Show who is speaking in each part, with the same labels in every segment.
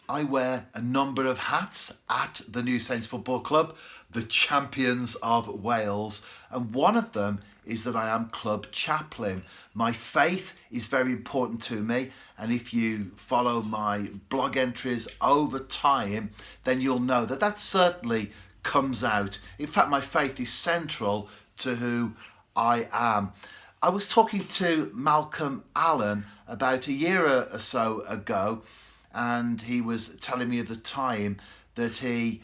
Speaker 1: I wear a number of hats at the New Saints Football Club, the champions of Wales, and one of them is that I am club chaplain. My faith is very important to me, and if you follow my blog entries over time, then you'll know that that certainly comes out. In fact, my faith is central to who I am. I was talking to Malcolm Allen about a year or so ago, and he was telling me at the time that he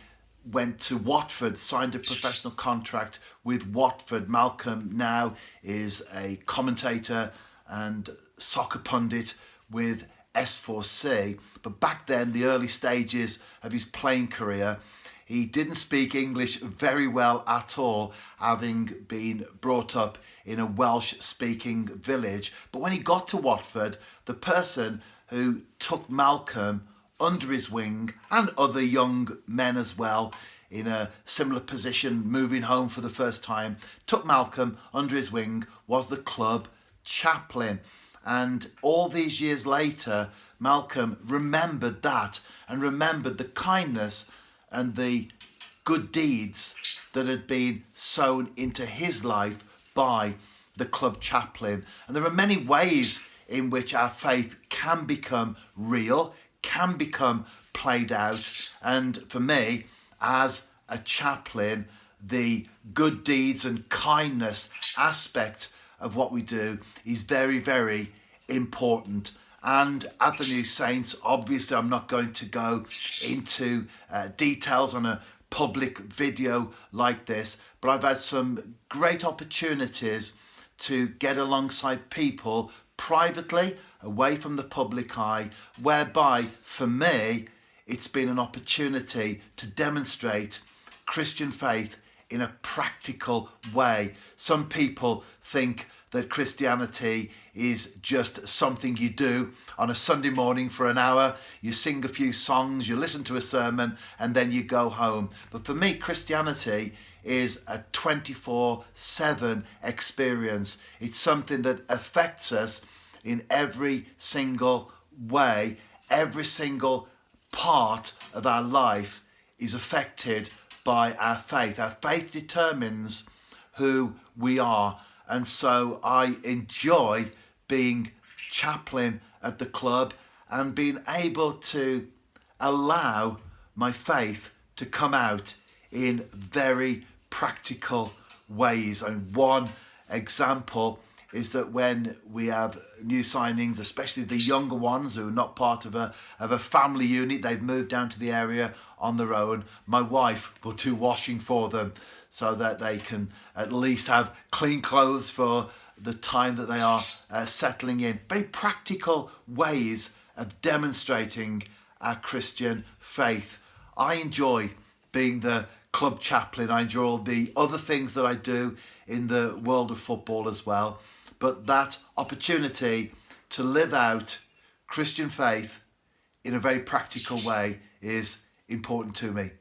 Speaker 1: went to Watford, signed a professional contract with Watford. Malcolm now is a commentator and soccer pundit with S4C, but back then, the early stages of his playing career, he didn't speak English very well at all, having been brought up in a Welsh-speaking village. But when he got to Watford, the person who took Malcolm under his wing, and other young men as well in a similar position, moving home for the first time, took Malcolm under his wing, was the club chaplain. And all these years later, Malcolm remembered that and remembered the kindness and the good deeds that had been sown into his life by the club chaplain. And there are many ways in which our faith can become real, can become played out. And for me, as a chaplain, the good deeds and kindness aspect of what we do is very, very important. And at the New Saints, obviously I'm not going to go into details on a public video like this, but I've had some great opportunities to get alongside people privately, away from the public eye, whereby for me it's been an opportunity to demonstrate Christian faith in a practical way. Some people think that Christianity is just something you do on a Sunday morning for an hour, you sing a few songs, you listen to a sermon, and then you go home. But for me, Christianity is a 24/7 experience. It's something that affects us in every single way. Every single part of our life is affected by our faith. Our faith determines who we are. And so I enjoy being chaplain at the club and being able to allow my faith to come out in very practical ways. And one example is that when we have new signings, especially the younger ones who are not part of a family unit, they've moved down to the area on their own, my wife will do washing for them so that they can at least have clean clothes for the time that they are settling in. Very practical ways of demonstrating our Christian faith. I enjoy being the club chaplain. I enjoy all the other things that I do in the world of football as well. But that opportunity to live out Christian faith in a very practical way is important to me.